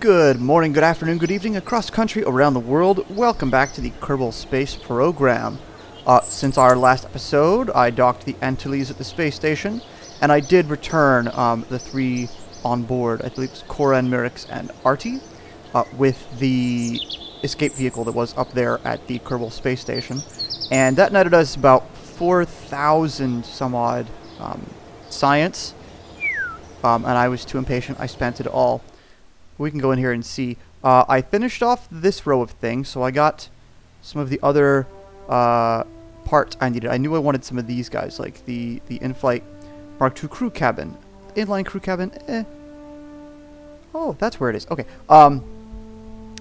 Good morning, good afternoon, good evening, across country, around the world. Welcome back to the Kerbal Space Program. Since our last episode, I docked the Antilles at the space station, and I did return the three on board. I believe it was Koran, Mirix, and Artie, with the escape vehicle that was up there at the Kerbal Space Station. And that netted us about 4,000 some odd science, and I was too impatient. I spent it all. We can go in here and see. I finished off this row of things, so I got some of the other parts I needed. I knew I wanted some of these guys, like the in-flight Mark II crew cabin. Inline crew cabin, Oh, that's where it is. Okay.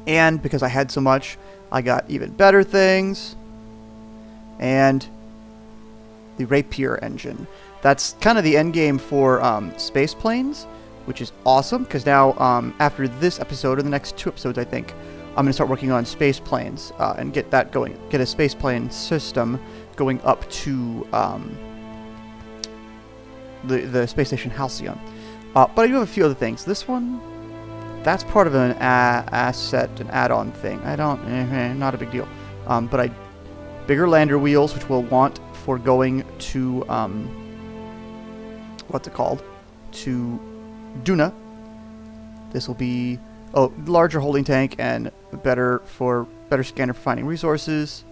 And because I had so much, I got even better things. And the Rapier engine. That's kind of the end game for space planes, which is awesome, because now, after this episode, or the next two episodes, I think, I'm going to start working on space planes, and get that going. Get a space plane system going up to the space station Halcyon. But I do have a few other things. This one, that's part of an asset, an add-on thing. I don't, not a big deal. But bigger lander wheels, which we'll want for going to, what's it called? To Duna. This will be larger holding tank and better scanner for finding resources.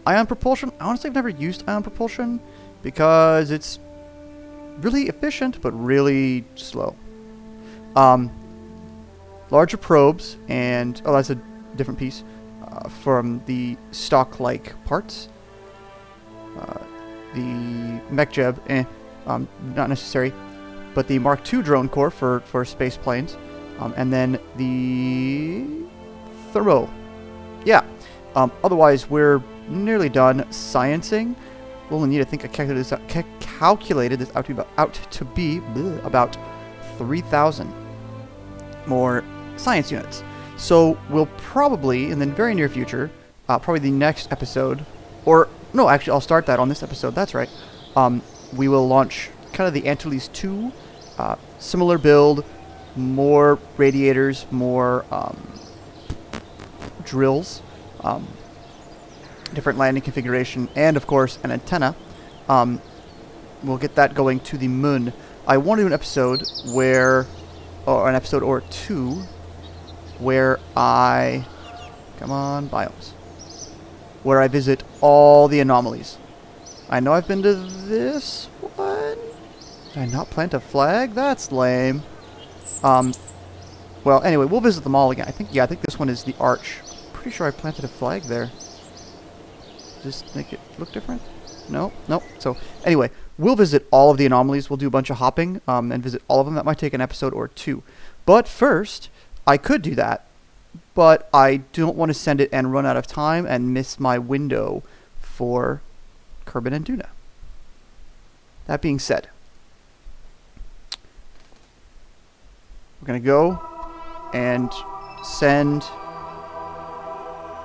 Ion propulsion. Honestly, I've never used ion propulsion because it's really efficient but really slow. Larger probes and that's a different piece from the stock-like parts. The mech jeb, not necessary. But the Mark II drone core for space planes, and then the thermo. Yeah. Otherwise, we're nearly done sciencing. We'll only need, I think, I calculated this out to be about 3,000 more science units. So we'll probably, in the very near future, probably the next episode, or no, actually, I'll start that on this episode. That's right. We will launch kind of the Antilles 2. Similar build, more radiators, more drills, different landing configuration, and of course an antenna. We'll get that going to the moon. I want to do an episode or an episode or two, where come on, biomes, where I visit all the anomalies. I know I've been to this one. Did I not plant a flag? That's lame. Well, anyway, we'll visit them all again. I think this one is the arch. Pretty sure I planted a flag there. Does this make it look different? No. So, anyway, we'll visit all of the anomalies. We'll do a bunch of hopping, and visit all of them. That might take an episode or two. But first, I could do that, but I don't want to send it and run out of time and miss my window for Kerbin and Duna. That being said, we're going to go and send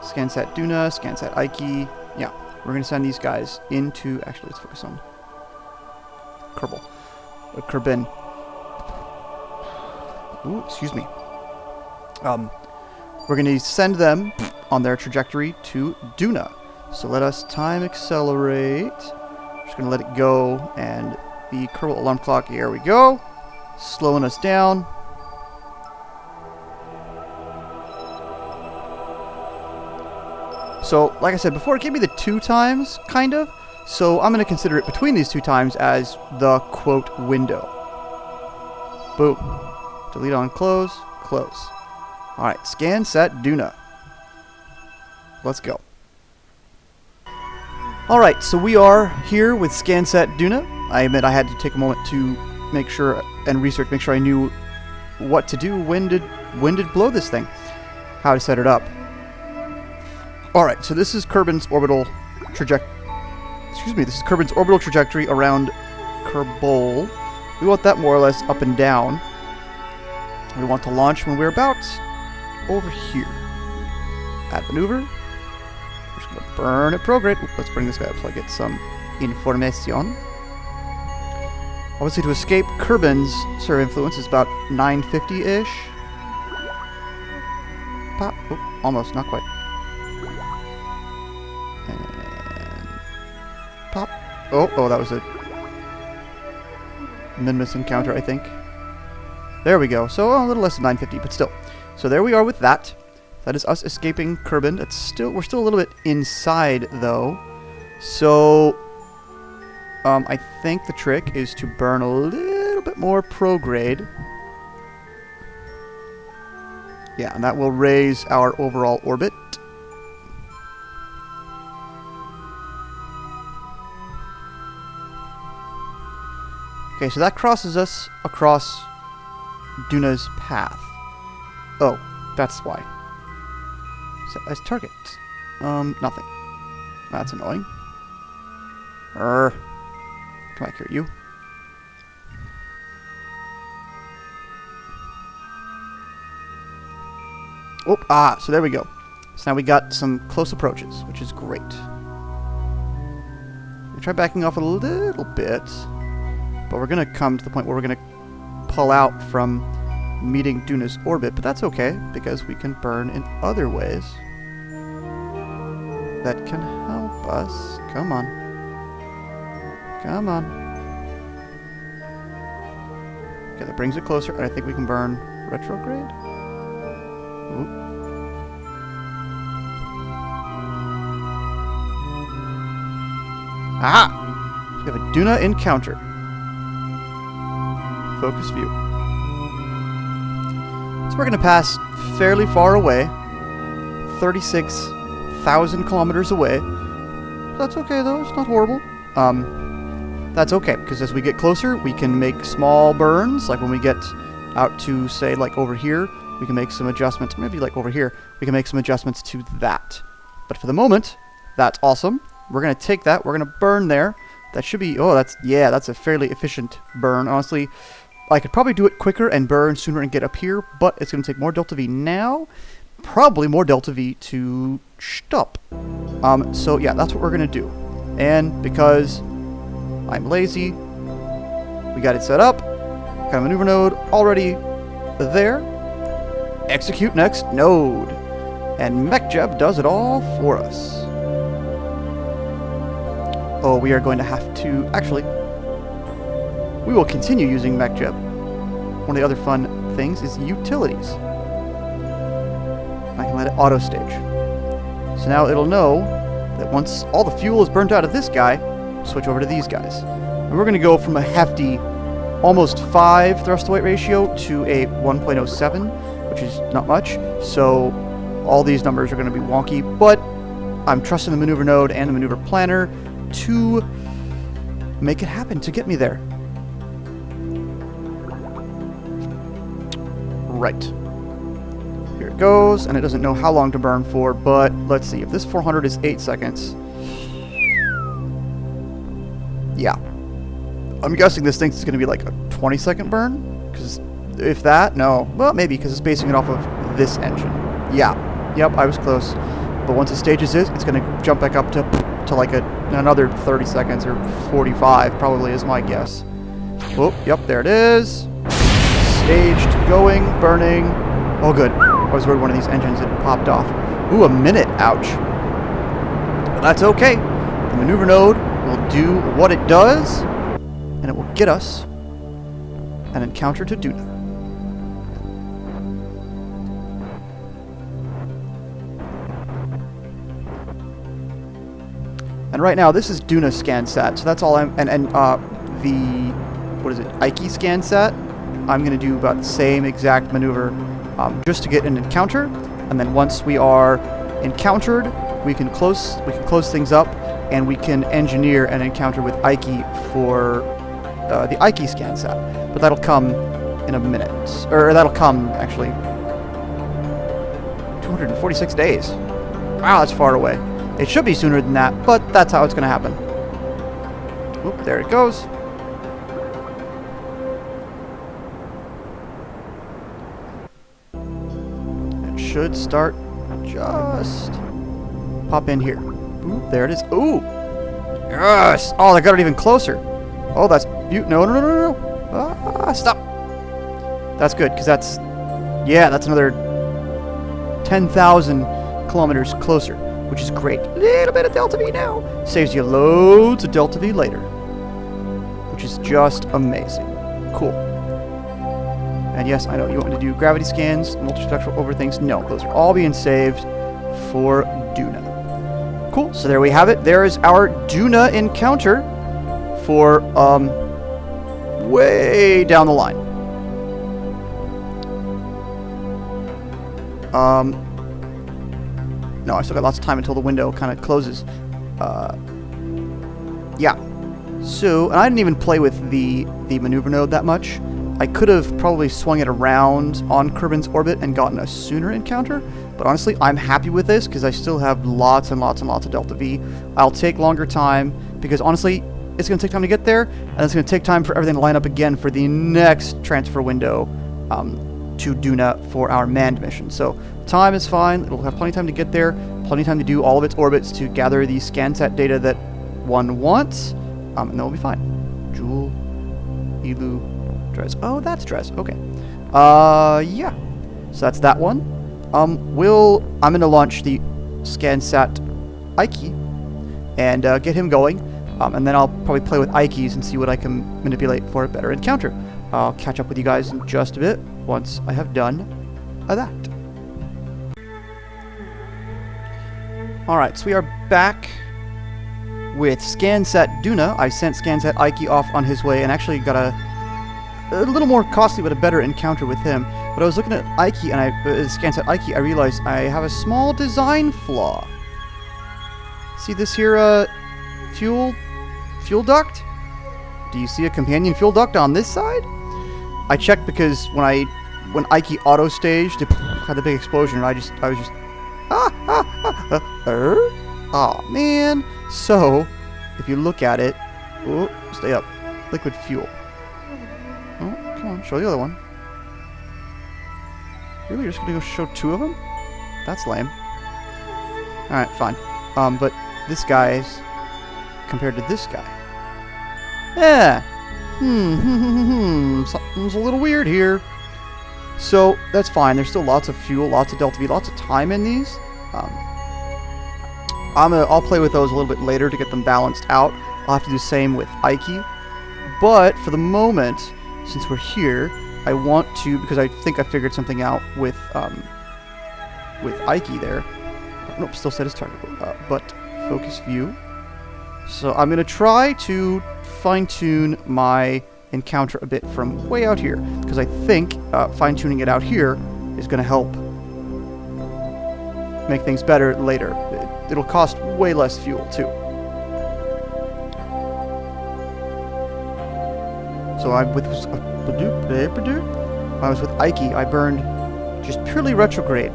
ScanSat Duna, ScanSat Ike. Yeah, we're going to send these guys into... Actually, let's focus on Kerbin. Ooh, excuse me. We're going to send them on their trajectory to Duna. So let us time accelerate. Just going to let it go, and the Kerbal alarm clock, here we go. Slowing us down. So, like I said before, it gave me the 2 times, kind of. So I'm going to consider it between these 2 times as the, quote, window. Boom. Delete on close. Close. Alright, ScanSat Duna. Let's go. Alright, so we are here with ScanSat Duna. I admit I had to take a moment to make sure and research, make sure I knew what to do, when to blow this thing, how to set it up. Alright, so this is Kerbin's orbital trajectory. This is Kerbin's orbital trajectory around Kerbal. We want that more or less up and down. We want to launch when we're about over here. Add maneuver. We're just going to burn it prograde. Let's bring this guy up so I get some information. Obviously, to escape Kerbin's sphere of influence is about 950-ish. pop. Oh, almost, not quite. And pop. Oh, that was a min-miss encounter, I think. There we go. So a little less than 950, but still. So there we are with that. That is us escaping Kerbin. We're still a little bit inside though. So I think the trick is to burn a little bit more prograde. Yeah, and that will raise our overall orbit. Okay, so that crosses us across Duna's path. Oh, that's why. Set as target. Nothing. That's annoying. Come back here, you. Oh, so there we go. So now we got some close approaches, which is great. We try backing off a little bit, but we're going to come to the point where we're going to pull out from meeting Duna's orbit, but that's okay, because we can burn in other ways that can help us. Come on. Come on. Okay, that brings it closer, and I think we can burn retrograde. Ooh. Aha! So we have a Duna encounter. Focus view. So we're going to pass fairly far away. 36,000 kilometers away. That's okay though, it's not horrible. That's okay, because as we get closer, we can make small burns, like when we get out to, say, like over here, we can make some adjustments. Maybe like over here, we can make some adjustments to that. But for the moment, that's awesome. We're going to take that, we're going to burn there. That should be, oh, that's a fairly efficient burn. Honestly, I could probably do it quicker and burn sooner and get up here, but it's going to take more delta V now. Probably more delta V to stop. So yeah, that's what we're going to do. And because I'm lazy, we got it set up. Got a maneuver node already there. Execute next node. And MechJeb does it all for us. Oh, we are going to have to... Actually, we will continue using MechJeb. One of the other fun things is utilities. I can let it auto-stage. So now it'll know that once all the fuel is burnt out of this guy, switch over to these guys. And we're going to go from a hefty almost 5 thrust-to-weight ratio to a 1.07, which is not much. So all these numbers are going to be wonky, but I'm trusting the maneuver node and the maneuver planner to make it happen, to get me there. Right. Here it goes, and it doesn't know how long to burn for, but let's see. If this 400 is 8 seconds... Yeah. I'm guessing this thing's going to be like a 20-second burn? Because if that, no. Well, maybe, because it's basing it off of this engine. Yeah. Yep, I was close. But once it stages it, it's going to jump back up to like another 30 seconds or 45, probably is my guess. Oh, yep, there it is. Staged, going, burning. Oh, good. I was worried one of these engines had popped off. Ooh, a minute. Ouch. But that's okay. The maneuver node will do what it does, and it will get us an encounter to Duna. And right now, this is Duna ScanSat, so that's all I'm... And the... What is it? Ike ScanSat? I'm going to do about the same exact maneuver just to get an encounter. And then once we are encountered, we can close things up, and we can engineer an encounter with Ike for the Ike ScanSat. But that'll come in a minute. Or that'll come, actually, 246 days. Wow, that's far away. It should be sooner than that, but that's how it's going to happen. Oop, there it goes. It should start just pop in here. Ooh, there it is. Ooh! Yes! Oh, they got it even closer. Oh, that's no, no, no, no, no. Ah, stop. That's good, because that's... Yeah, that's another 10,000 kilometers closer, which is great. Little bit of delta V now. Saves you loads of delta V later, which is just amazing. Cool. And yes, I know you want to do gravity scans, multispectral over things. No, those are all being saved for Duna. Cool. So there we have it. There is our Duna encounter for way down the line. No, I still got lots of time until the window kind of closes. Yeah. So, and I didn't even play with the maneuver node that much. I could have probably swung it around on Kerbin's orbit and gotten a sooner encounter, but honestly, I'm happy with this because I still have lots and lots and lots of delta V. I'll take longer time because honestly, it's going to take time to get there, and it's going to take time for everything to line up again for the next transfer window to Duna for our manned mission. So time is fine. It'll have plenty of time to get there, plenty of time to do all of its orbits to gather the ScanSat data that one wants, and then we'll be fine. Jewel, Elu, Drez. Oh, that's Drez. Okay. Yeah. So that's that one. I'm going to launch the ScanSat Ike and get him going. And then I'll probably play with Ikes and see what I can manipulate for a better encounter. I'll catch up with you guys in just a bit once I have done that. Alright, so we are back with ScanSat Duna. I sent ScanSat Ike off on his way and actually got a little more costly but a better encounter with him. But I was looking at Ike and ScanSat Ike, I realized I have a small design flaw. See this here fuel duct? Do you see a companion fuel duct on this side? I checked because when Ike auto staged, it had the big explosion, and I was just oh man. So if you look at it, oh, stay up, liquid fuel. Oh, come on, show the other one. Really, you're just gonna go show two of them? That's lame. All right, fine. But this guy's compared to this guy. Yeah. Something's a little weird here. So that's fine. There's still lots of fuel, lots of delta V, lots of time in these. I'll play with those a little bit later to get them balanced out. I'll have to do the same with Ike. But for the moment, since we're here, I want to, because I think I figured something out with Ike there. Nope, still set as target. But focus view. So I'm going to try to fine-tune my encounter a bit from way out here, because I think fine-tuning it out here is going to help make things better later. It'll cost way less fuel, too. So I was with Ike, I burned just purely retrograde,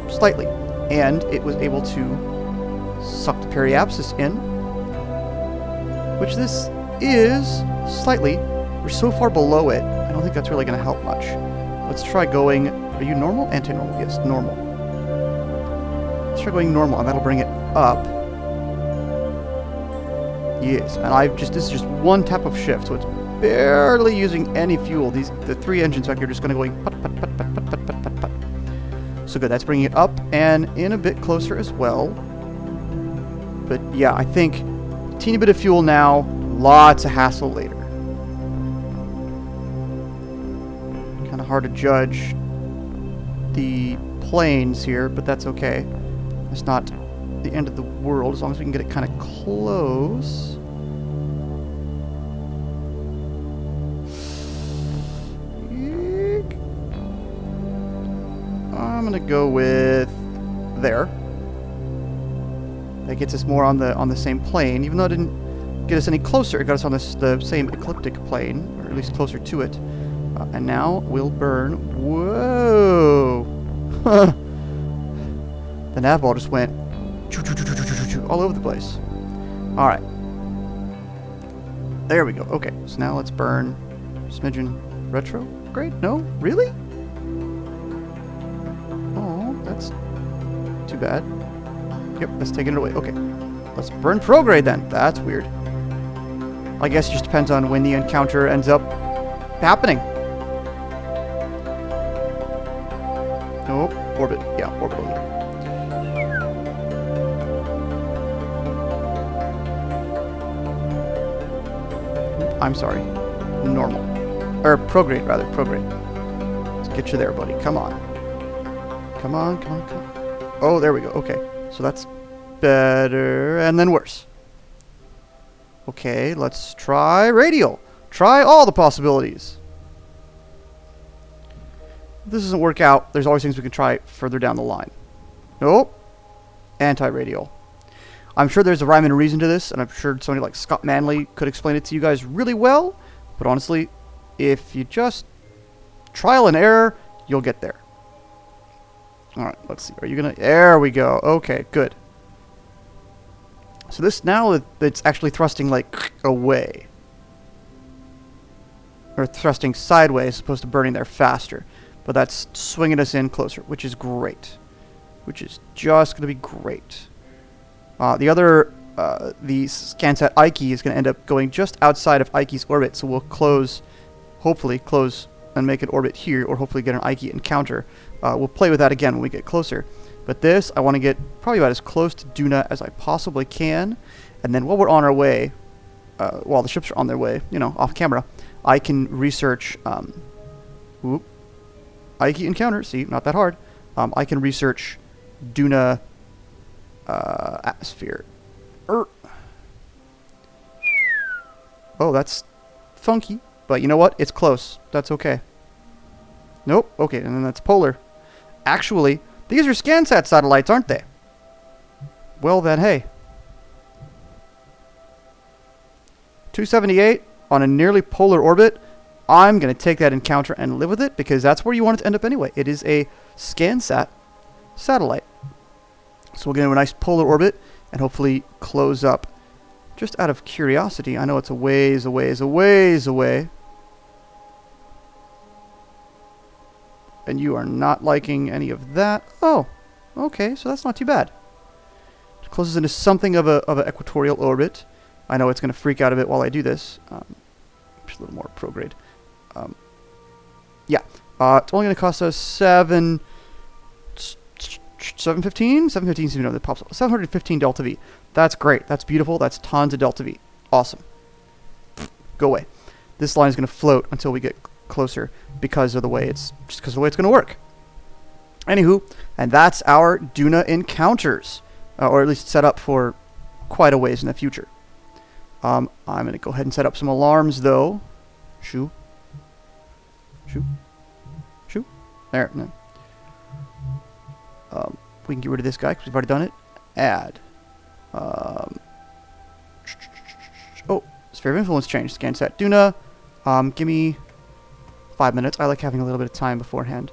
slightly, and it was able to suck the periapsis in, which this is slightly. We're so far below it, I don't think that's really going to help much. Let's try going, are you normal? Anti-normal, yes, normal. Let's try going normal, and that'll bring it up. Yes, and this is just one tap of shift, so it's barely using any fuel. The three engines back here are just going to go put, put, put, put, put, put, put, put. So good, that's bringing it up and in a bit closer as well. But yeah, I think a teeny bit of fuel now, lots of hassle later. Kind of hard to judge the planes here, but that's okay. It's not the end of the world as long as we can get it kind of close. I'm gonna go with there. That gets us more on the same plane, even though it didn't get us any closer. It got us on the same ecliptic plane, or at least closer to it. And now we'll burn. Whoa! The nav ball just went all over the place. All right. There we go. Okay, so now let's burn smidgen retrograde. No, really? Oh, that's too bad. Yep, let's take it away. Okay, let's burn prograde then. That's weird. I guess it just depends on when the encounter ends up happening. Nope. Orbit. Yeah, orbitally. I'm sorry. Normal. Or prograde, rather. Prograde. Let's get you there, buddy. Come on. Come on, come on, come on. Oh, there we go. Okay. So that's better. And then worse. Okay, let's try radial. Try all the possibilities. If this doesn't work out, there's always things we can try further down the line. Nope. Anti-radial. I'm sure there's a rhyme and a reason to this, and I'm sure somebody like Scott Manley could explain it to you guys really well. But honestly, if you just trial and error, you'll get there. Alright, let's see. Are you gonna... There we go. Okay, good. So this now, it's actually thrusting, like, away. Or thrusting sideways, as opposed to burning there faster. But that's swinging us in closer, which is great. Which is just going to be great. The other, the ScanSat Ike is going to end up going just outside of Ike's orbit, so we'll close, hopefully close and make an orbit here, or hopefully get an Ike encounter. We'll play with that again when we get closer. But this, I want to get probably about as close to Duna as I possibly can. And then while we're on our way, while the ships are on their way, you know, off camera, I can research, Ike encounter, see, not that hard. I can research Duna atmosphere. Oh, that's funky. But you know what? It's close. That's okay. Nope. Okay, and then that's polar. Actually, these are ScanSat satellites, aren't they? Well then, hey. 278 on a nearly polar orbit. I'm going to take that encounter and live with it, because that's where you want it to end up anyway. It is a ScanSat satellite. So we'll get into a nice polar orbit and hopefully close up. Just out of curiosity, I know it's a ways away. And you are not liking any of that. Oh, okay, so that's not too bad. It closes into something of an equatorial orbit. I know it's going to freak out a bit while I do this. Just a little more prograde. Yeah, it's only going to cost us 715? 715 seems to know that pops up. 715 delta V. That's great. That's beautiful. That's tons of delta V. Awesome. Go away. This line is going to float until we get closer because of the way it's going to work. Anywho, and that's our Duna encounters, or at least set up for quite a ways in the future. I'm going to go ahead and set up some alarms though. Shoo. There. No. We can get rid of this guy because we've already done it. Add. Oh, sphere of influence change. ScanSat Duna. Give me 5 minutes. I like having a little bit of time beforehand.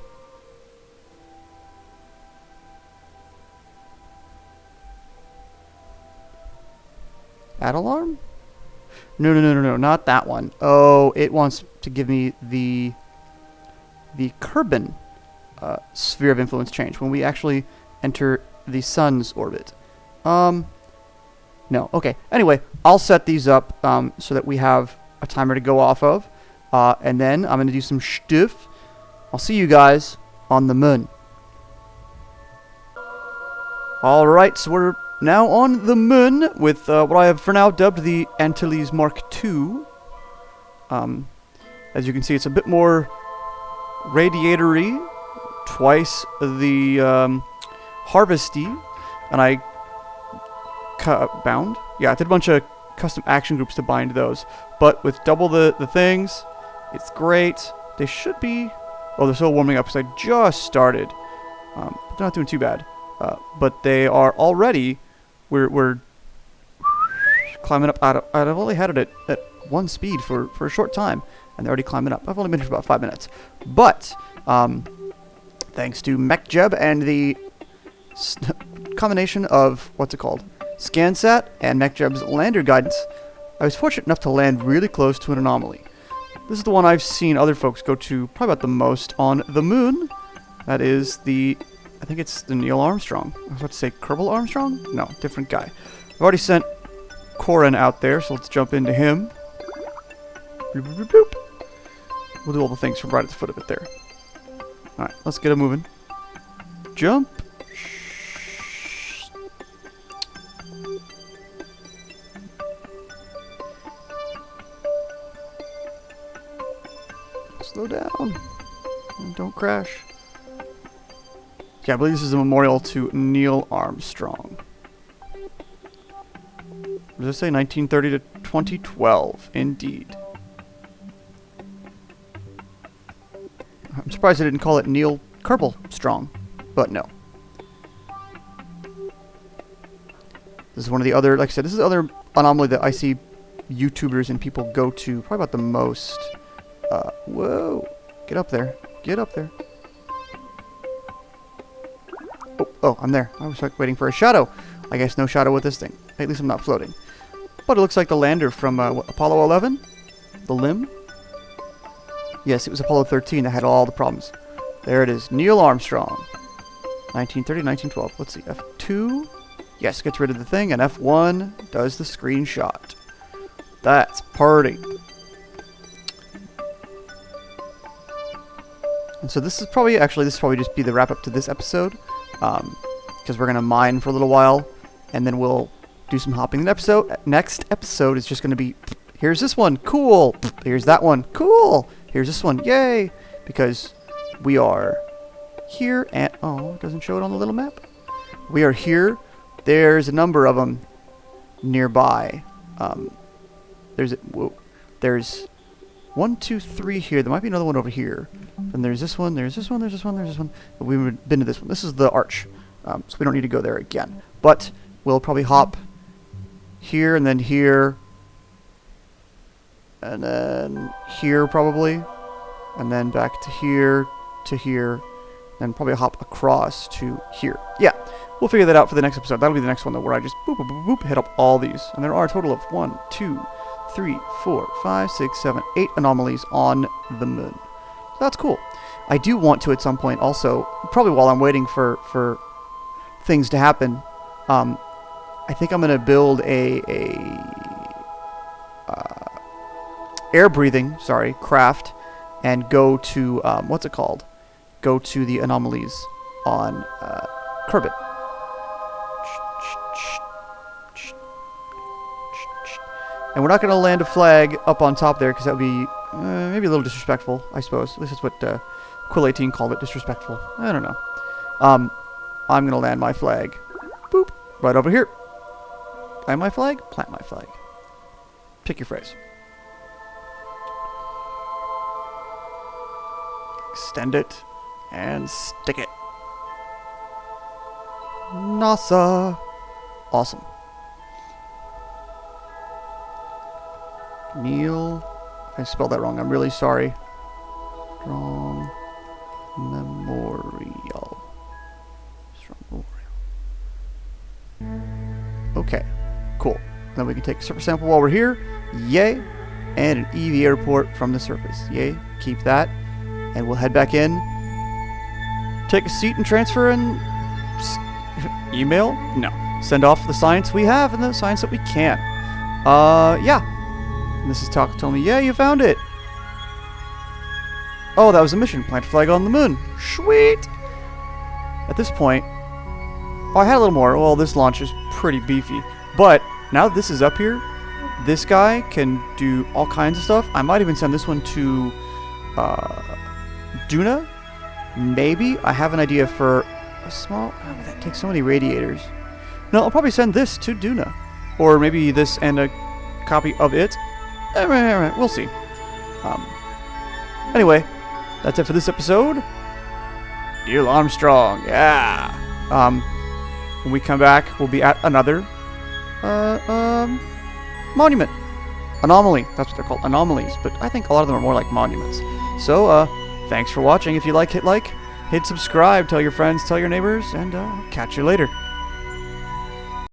Add alarm? No, not that one. Oh, it wants to give me the Kerbin sphere of influence change when we actually enter the sun's orbit. No. Okay. Anyway, I'll set these up so that we have a timer to go off of. And then I'm going to do some stuff. I'll see you guys on the moon. Alright, so we're now on the moon with what I have for now dubbed the Antilles Mark II. As you can see, it's a bit more radiatory, twice the harvesty, and I bound? Yeah, I did a bunch of custom action groups to bind those, but with double the things, it's great. They should be... Oh, they're still warming up because I just started. But they're not doing too bad. But they are already... We're climbing up. I've only had it at one speed for a short time, and they're already climbing up. I've only been here for about 5 minutes. But, thanks to MechJeb and the combination of, what's it called? ScanSat and MechJeb's lander guidance, I was fortunate enough to land really close to an anomaly. This is the one I've seen other folks go to probably about the most on the moon. That is the... I think it's the Neil Armstrong. I was about to say Kerbal Armstrong? No, different guy. I've already sent Corin out there, so let's jump into him. Boop, boop, boop, boop. We'll do all the things from right at the foot of it there. Alright, let's get him moving. Jump. Slow down. And don't crash. Yeah, I believe this is a memorial to Neil Armstrong. What does it say? 1930 to 2012. Indeed. I'm surprised I didn't call it Neil Kerbal Strong, but no. This is one of the other, like I said, this is the other anomaly that I see YouTubers and people go to probably about the most. Whoa. Get up there. Get up there. Oh, I'm there. I was like waiting for a shadow. I guess no shadow with this thing. At least I'm not floating. But it looks like the lander from what, Apollo 11? The limb? Yes, it was Apollo 13 that had all the problems. There it is. Neil Armstrong. 1930, 1912. Let's see. F2. Yes, gets rid of the thing. And F1 does the screenshot. That's party. And so this is probably, actually, this will probably just be the wrap up to this episode. Because we're going to mine for a little while. And then we'll do some hopping. The next episode is just going to be, here's this one. Cool. Here's that one. Cool. Here's this one. Yay. Because we are here and, oh, it doesn't show it on the little map. We are here. There's a number of them nearby. There's 1, 2, 3 here. There might be another one over here. And there's this one, there's this one, there's this one, there's this one. But we've been to this one. This is the arch. So we don't need to go there again. But we'll probably hop here and then here. And then here probably. And then back to here, then probably hop across to here. Yeah, we'll figure that out for the next episode. That'll be the next one though, where I just boop, boop, boop, boop, hit up all these. And there are a total of 1, 2, 3, 4, 5, 6, 7, 8 anomalies on the moon. So that's cool. I do want to at some point also, probably while I'm waiting for things to happen, I think I'm going to build a air breathing, craft, and go to, what's it called? Go to the anomalies on Kerbit. And we're not going to land a flag up on top there because that would be maybe a little disrespectful, I suppose. At least that's what Quill18 called it, disrespectful. I don't know. I'm going to land my flag, boop, right over here. Plant my flag, plant my flag. Pick your phrase. Extend it and stick it. NASA. Awesome. Neil. I spelled that wrong. I'm really sorry. Strong Memorial. Strong Memorial. Okay. Cool. Then we can take a surface sample while we're here. Yay. And an EV airport from the surface. Yay. Keep that. And we'll head back in, take a seat and transfer and email? No. Send off the science we have and the science that we can. Yeah. And this is Talk told me, yeah, you found it. Oh, that was a mission. Plant a flag on the moon. Sweet. At this point, oh, I had a little more. Well, this launch is pretty beefy. But now that this is up here, this guy can do all kinds of stuff. I might even send this one to Duna, maybe. I have an idea for a small. Oh, that takes so many radiators. No, I'll probably send this to Duna, or maybe this and a copy of it. We'll see. Anyway, that's it for this episode. Neil Armstrong, yeah. When we come back, we'll be at another monument. Anomaly. That's what they're called, anomalies. But I think a lot of them are more like monuments. So, thanks for watching. If you like, hit subscribe, tell your friends, tell your neighbors, and catch you later.